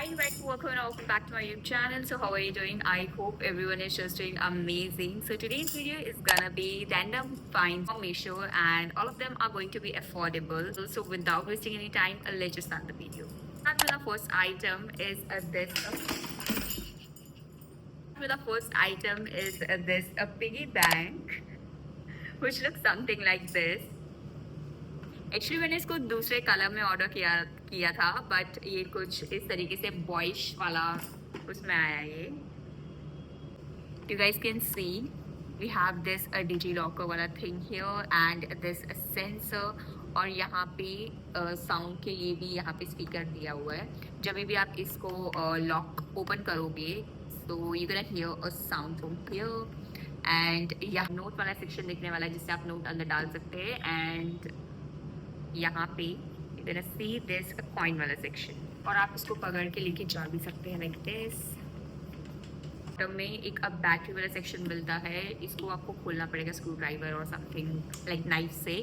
welcome and welcome back to my YouTube channel. So how are you doing? I hope everyone is just doing amazing. So today's video is gonna be random finds from Meesho and all of them are going to be affordable. So without wasting any time, let's just start the video. Start with the first item is this a piggy bank which looks something like this. Actually मैंने इसको दूसरे colour में order किया किया था but ये कुछ इस तरीके से बॉयश वाला उसमें आया ये. You guys can see we have this a DigiLocker वाला thing here and this a sensor और यहाँ पे साउंड के लिए भी यहाँ पे स्पीकर दिया हुआ है. जब भी आप इसको लॉक ओपन करोगे तो you can hear a sound from here and यहाँ नोट वाला सेक्शन दिखने वाला है जिससे आप नोट अंदर डाल सकते हैं. एंड यहाँ पे you can see this coin वाला सेक्शन और आप इसको पकड़ के लेके जा भी सकते हैं लाइक दिस. में एक अब बैटरी वाला सेक्शन मिलता है. इसको आपको खोलना पड़ेगा स्क्रू ड्राइवर और समथिंग लाइक नाइफ से.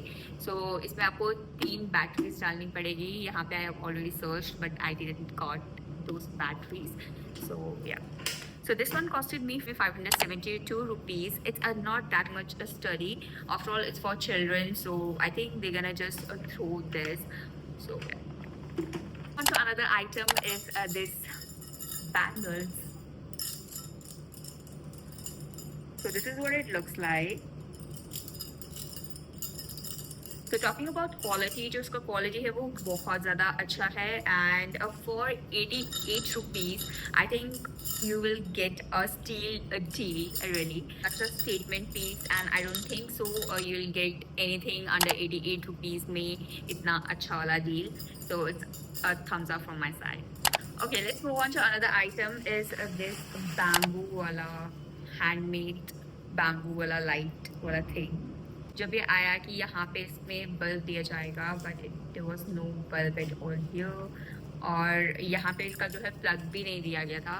सो इसमें आपको 3 बैटरीज डालनी पड़ेगी. यहाँ पे I have already search but I didn't got those batteries. So या So this one costed me 572 rupees. It's not that much a study. After all, it's for children. So I think they're gonna just throw this. So yeah. On to another item is this bangles. So this is what it looks like. तो talking about quality, जो उसका quality है वो बहुत ज़्यादा अच्छा है. And for 88 rupees I think you will get a steal deal really. That's a statement piece and I don't think so you will get anything under 88 rupees में इतना अच्छा वाला deal. So it's a thumbs up from my side. Okay, let's move on to another item is this bamboo वाला handmade bamboo वाला light वाला thing. जब ये आया कि यहाँ पे इसमें बल्ब दिया जाएगा but there was no bulb at all here. और यहाँ पे इसका जो है प्लग भी नहीं दिया गया था.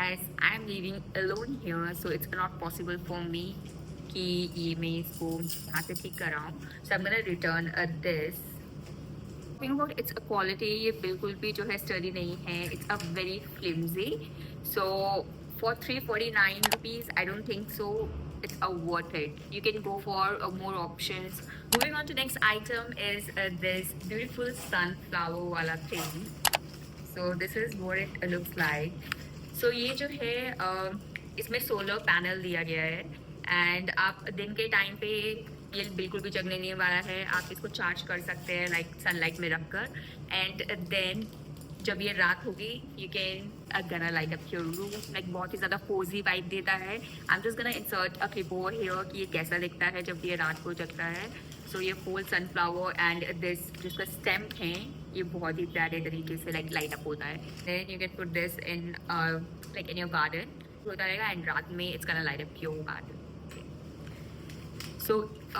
As I am living alone here so it's not possible for me कि ये मैं इसको यहाँ से ठीक कराऊँ. So I am gonna return this. Think about its quality, ये बिल्कुल भी जो है स्टडी नहीं है. It's a very flimsy. So for 349 rupees I don't think so it's worth it. You can go for more options. Moving on to next item is this beautiful sunflower wala thing. So this is what it looks like. So ये जो है इसमें solar panel दिया गया है and आप दिन के टाइम पे ये बिल्कुल भी जगने नहीं वाला है. आप इसको चार्ज कर सकते हैं लाइक सनलाइट में रख कर. एंड देन जब ये रात होगी यू कैन गना light up your room. Like बहुत ही ज़्यादा कोजी वाइब देता है. आई एम जस्ट गना insert a clip over here कि ये कैसा दिखता है जब ये रात को जगता है. सो ये फुल सनफ्लावर एंड दिस जिसका स्टेम है ये बहुत ही प्यारे तरीके से लाइक लाइट अप होता है. Then you can put this in like in your garden होता रहेगा एंड रात में it's gonna light up your garden. So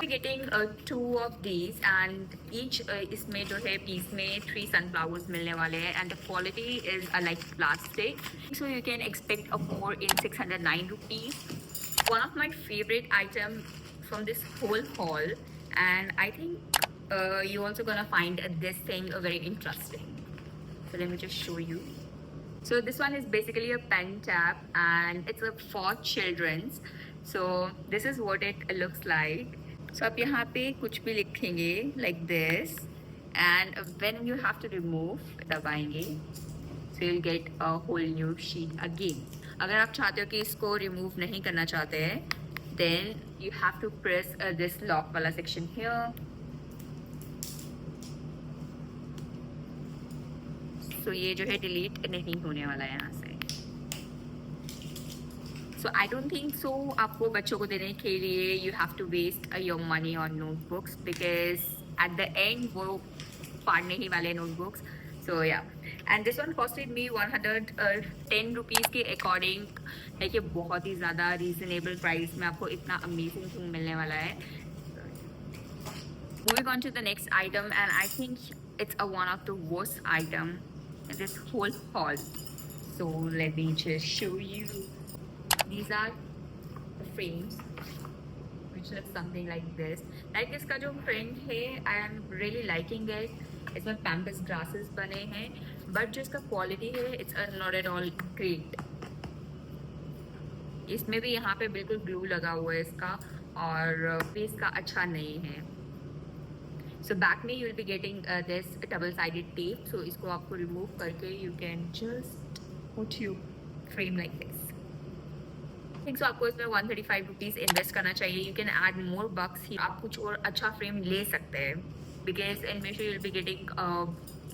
getting 2 of these and each इसमें जो है पीस में 3 sunflowers मिलने वाले हैं and the quality is like plastic. So you can expect a more in 609 rupees. One of my favorite item from this whole haul and I think you also gonna find this thing very interesting. So let me just show you. So this one is basically a pen tab and it's for children's. So this is what it looks like. So आप यहाँ पे कुछ भी लिखेंगे like this and when you have to remove दबाएंगे so you'll get a whole new sheet again. अगर आप चाहते हो कि इसको remove नहीं करना चाहते हैं then you have to press this lock वाला section here. So ये जो है delete नहीं होने वाला है यहाँ से. So I don't think so आपको बच्चों को देने के लिए you have to waste your money on notebooks because at the end वो फाड़ने ही वाले notebooks. So yeah, and this one costed me 110 rupees के according. लाइक ये बहुत ही ज़्यादा reasonable price में आपको इतना amazing thing मिलने वाला है. Moving on to the next item and I think it's one of the worst item in this whole haul. So let me just show you. These are the frames which look something like this. Like इसका जो print है I am really liking it. इसमें pampas grasses बने हैं but जो इसका quality है it's not at all great. इसमें भी यहाँ पे बिल्कुल ग्लू लगा हुआ है इसका, और भी इसका अच्छा नहीं है। सो बैक में you will be getting this double sided tape, so इसको आपको रिमूव करके you can just put you frame like this. Think so आपको इसमें 135 रुपीज़ इन्वेस्ट करना चाहिए। You can add more bucks ही, आप कुछ और अच्छा फ्रेम ले सकते हैं, because in Meesho you will be getting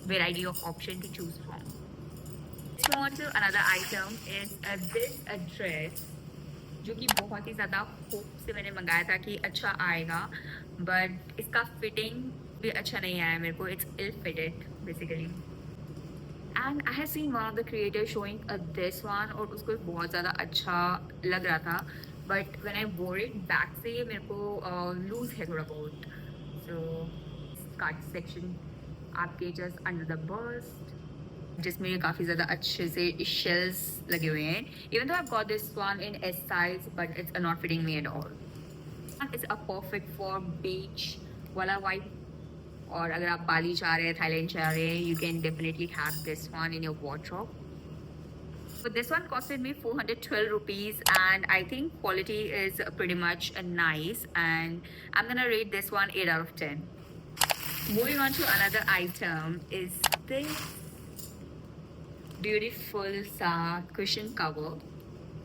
variety of option to choose from. Moving on to another item is this dress, जो कि बहुत ही ज़्यादा होप से मैंने मंगाया था कि अच्छा आएगा, बट इसका फिटिंग भी अच्छा नहीं आया मेरे को। It's ill fitted basically, and I have seen one of the creator showing this one, और उसको बहुत ज़्यादा अच्छा लग रहा था, बट व्हेन आई वोर इट बैक से मेरे को लूज है थोड़ा बहुत। सो स्कर्ट सेक्शन आपके जस्ट अंडर द बस्ट, जिसमें काफ़ी ज़्यादा अच्छे से शेल्स लगे हुए हैं। Even though I got this one in S size, but it's not fitting me at all. It's a perfect for beach वाला वाइब, और अगर आप बाली जा रहे हैं, थाईलैंड जा रहे हैं, you can definitely have this one in your wardrobe. So this one costed me 412 rupees, and I think quality is pretty much nice, and I'm gonna rate this one 8 out of 10. Moving on to another item is this beautiful सा cushion cover.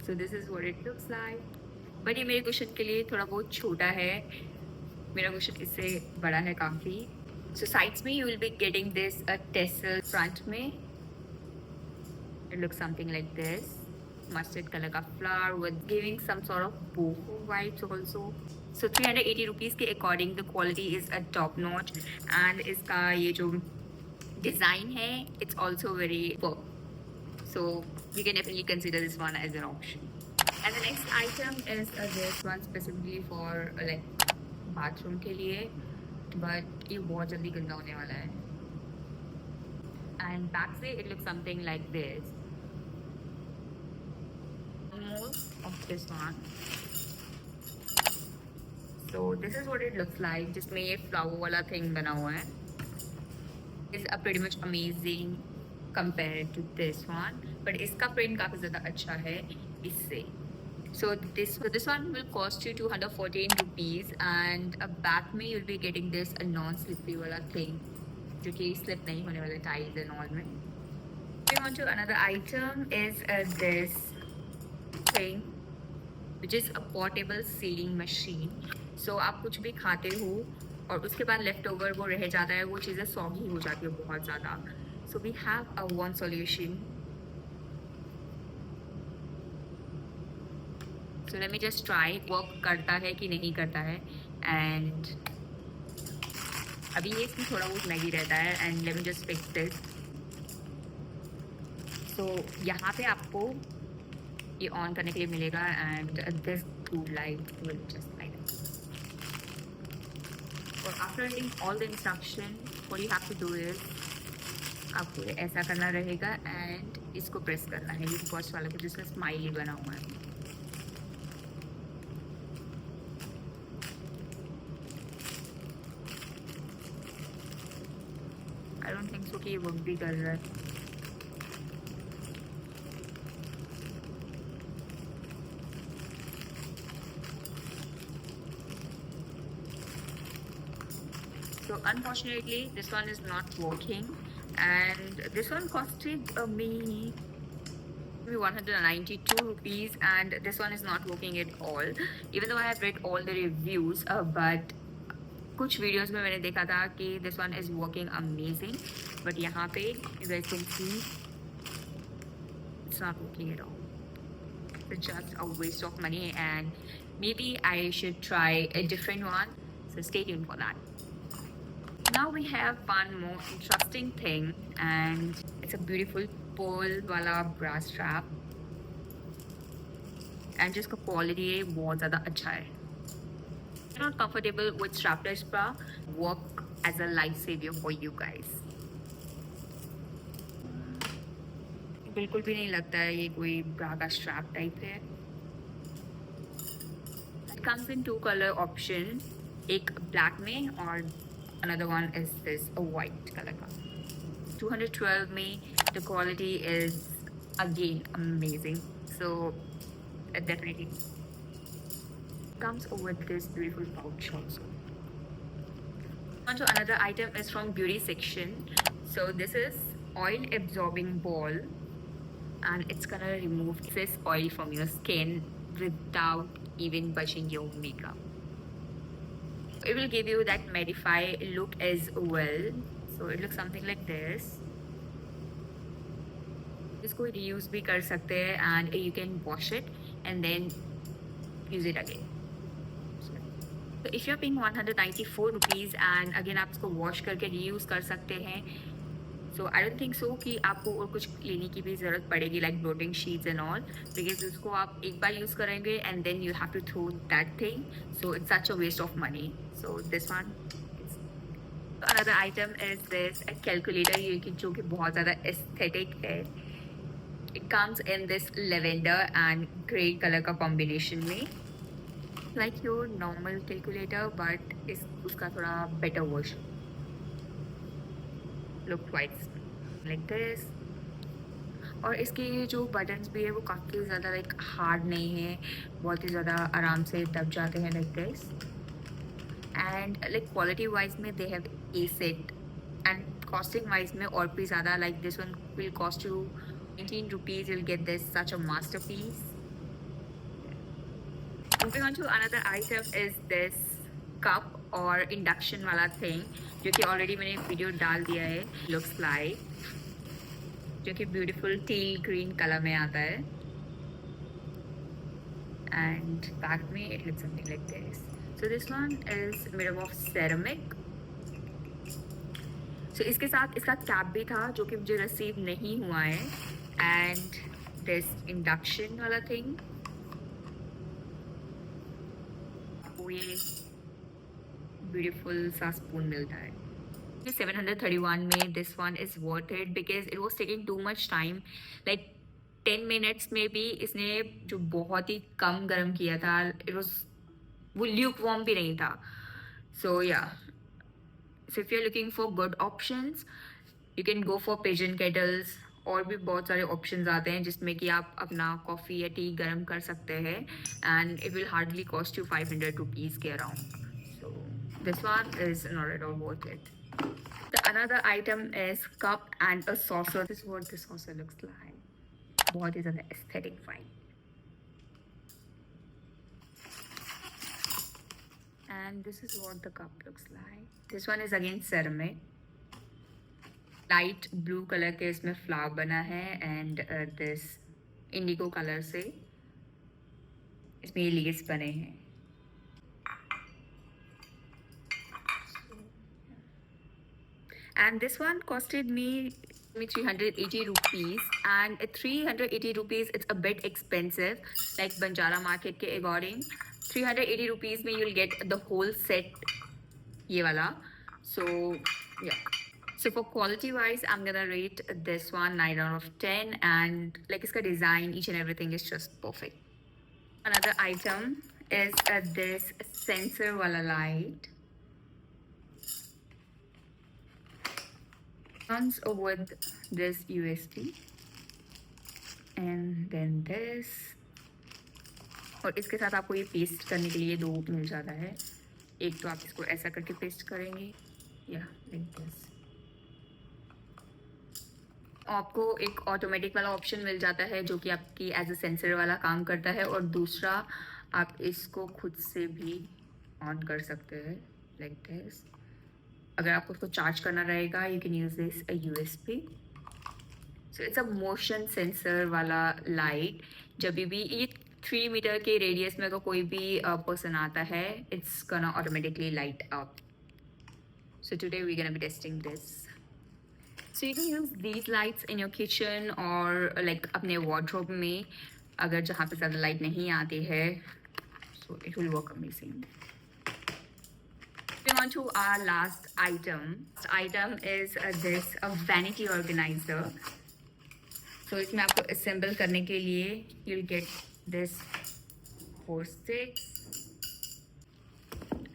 So this is what it looks like. But ये मेरे cushion के लिए थोड़ा बहुत छोटा है, मेरा cushion इससे बड़ा है काफ़ी. So sides में you will be getting this tassel, front में it looks something like this. Mustard color का flower with giving some sort of boho vibes also. So 380 rupees के according the quality is a top notch, and इसका ये जो design है it's also very firm. So you can definitely consider this one as an option. And the next item is this one specifically for like bathroom के लिए, but ये बहुत जल्दी गंदा होने वाला है. And back से it looks something like this. More of this one. So this is what it looks like, जिसमें ये flower वाला thing बना हुआ है. Is a pretty much amazing compared to this one, but इसका print काफी ज़्यादा अच्छा है इससे. So this one will cost you 214 rupees, and back में you'll be getting this a non-slippery वाला thing, जो कि slip नहीं होने वाला ties and all में. Moving on to another item is this thing, which is a portable sealing machine. So आप कुछ भी खाते हो और उसके बाद लेफ्ट ओवर वो रह जाता है, वो चीज़ें सॉगी हो जाती है बहुत ज़्यादा. So we have a one solution. So let me just try work करता है कि नहीं करता है. एंड अभी ये इसमें थोड़ा बहुत लगी रहता है, and let me just fix this. So यहाँ पे आपको ये ऑन करने के लिए मिलेगा, and this blue light will just light up. और after reading all the instruction what you have to do is, आपको ऐसा करना रहेगा एंड इसको प्रेस करना है. ये फर्स्ट वाला कुछ जिसका स्माइली बना हुआ है. आई डोंट थिंक सो कि ये वर्क भी कर रहा है. So unfortunately this one is not working, and this one costed me 192 rupees, and this one is not working at all, even though I have read all the reviews, but कुछ videos में मैंने देखा था कि this one is working amazing, but यहाँ पे you guys can see it's not working at all. It's just a waste of money, and maybe I should try a different one, so stay tuned for that. Now we have one more interesting thing, and it's a beautiful pearl wala bra strap, and जिसका quality है बहुत ज़्यादा अच्छा है. If you're not comfortable with strapless bra, work as a lifesaver for you guys. बिल्कुल भी नहीं लगता है ये कोई bra का strap type है. It comes in two color option, एक black में और another one is this a white color का. 212 में the quality is again amazing. So it definitely comes with this beautiful pouch also. On to another item is from beauty section. So this is oil absorbing ball, and it's gonna remove excess oil from your skin without even touching your makeup. It will give you that mattify look as well. So it looks something like this. इसको reuse भी कर सकते हैं, and you can wash it and then use it again. So if you're paying 194 rupees and again आप इसको wash करके reuse कर सकते हैं, so I don't think so कि आपको और कुछ लेने की भी ज़रूरत पड़ेगी like bloating sheets and all, because उसको आप एक बार use करेंगे and then you have to throw that thing, so it's such a waste of money. So this one is. Another item is this a calculator, ये कि जो कि बहुत ज़्यादा aesthetic है. It comes in this lavender and grey color का combination में, like your normal calculator but इस उसका थोड़ा better version. Look quite like this. और इसके ये जो बटन्स भी है वो काफ़ी ज़्यादा लाइक हार्ड नहीं है, बहुत ही ज़्यादा आराम से दब जाते हैं like this. And like quality wise में they have a set, and costing wise में और भी ज़्यादा, like this one will cost you 19 rupees. You'll get this such a masterpiece. Moving on to another item is this cup और induction वाला thing, जो कि already मैंने video डाल दिया है. Looks like जो कि ब्यूटीफुल टील ग्रीन कलर में आता है, एंड बैक में it looks something like this. So this one is made of ceramic. So इसके साथ इसका कैप भी था जो कि मुझे रिसीव नहीं हुआ है, एंड दिस इंडक्शन वाला थिंग, ये ब्यूटीफुल सा स्पून मिलता है. 731 में this one is worth it because it was taking too much time, like 10 minutes में भी इसने जो बहुत ही कम गर्म किया था, इट वॉज वो ल्यूक वॉर्म भी नहीं था. So yeah, so if you are looking for good options you can go for Pigeon kettles. और भी बहुत सारे ऑप्शंस आते हैं जिसमें कि आप अपना कॉफ़ी या टी गर्म कर सकते हैं, and it will hardly cost you 500 rupees के around. So this one is not at all worth it. The another item is cup and a saucer. This is what the saucer looks like. बहुत ही ज़्यादा aesthetic fine. And this is what the cup looks like. This one is again ceramic. Light blue color के इसमें flower बना है, and this indigo color से इसमें ये leaves बने हैं. And this one costed me 380 rupees, and at 380 rupees it's a bit expensive, like Banjara market ke according. 380 rupees mein you'll get the whole set, ye wala. So yeah, so for quality wise I'm gonna rate this one 9 out of 10, and like iska design, each and everything is just perfect. Another item is this sensor wala light. Comes with this USB and then this, और इसके साथ आपको ये paste करने के लिए 2 मिल जाता है. एक तो आप इसको ऐसा करके पेस्ट करेंगे, या लाइक दिस. आपको एक ऑटोमेटिक वाला ऑप्शन मिल जाता है जो कि आपकी एज अ सेंसर वाला काम करता है, और दूसरा आप इसको खुद से भी ऑन कर सकते हैं लाइक दिस. अगर आपको उसको चार्ज करना रहेगा you can use this USB. So it's a motion sensor वाला लाइट. जब भी ये 3 मीटर के रेडियस में अगर कोई भी पर्सन आता है, it's gonna automatically light up. So today we gonna be testing this. So you can use these lights in your kitchen और लाइक अपने वार्डरोब में, अगर जहाँ पे ज़्यादा लाइट नहीं आती है. So it will work amazing. Moving on to our last item. This item is this a vanity organizer. So इसमें आपको assemble करने के लिए you'll get this 4 sticks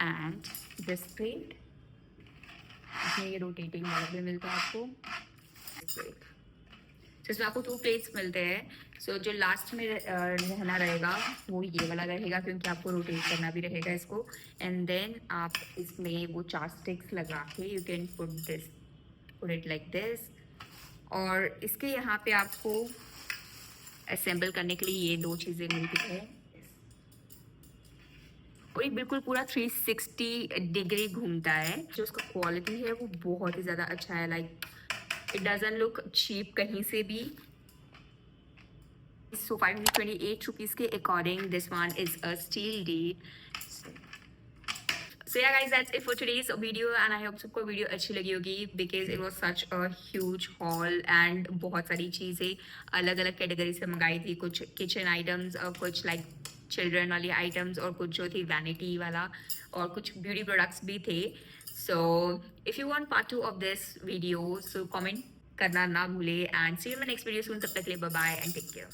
and this plate. इसमें ये rotating वाला भी मिलता है आपको. तो इसमें आपको 2 प्लेट्स मिलते हैं. सो जो लास्ट में रहना रहेगा वो ये वाला रहेगा, क्योंकि आपको रोटेट करना भी रहेगा इसको. एंड देन आप इसमें वो 4 स्टिक्स लगा के you can put it like this. और इसके यहाँ पे आपको असेंबल करने के लिए ये 2 चीज़ें मिलती है. और ये बिल्कुल पूरा 360 डिग्री घूमता है. जो उसका क्वालिटी है वो बहुत ही ज़्यादा अच्छा है. Like it doesn't look cheap कहीं से भी. So 528 rupees के according this one is a steal deal. So yeah guys, that's it for today's video and I hope सबको वीडियो अच्छी लगी होगी because it was such a huge haul and बहुत सारी चीज़ें अलग अलग कैटेगरी से मंगाई थी. कुछ किचन आइटम्स और कुछ लाइक चिल्ड्रन वाली आइटम्स और कुछ जो थी वैनिटी वाला और कुछ ब्यूटी प्रोडक्ट्स भी थे. So if you want part 2 of this video, so comment करना ना भूले and see you in my next video soon. तब तक के लिए bye bye and take care.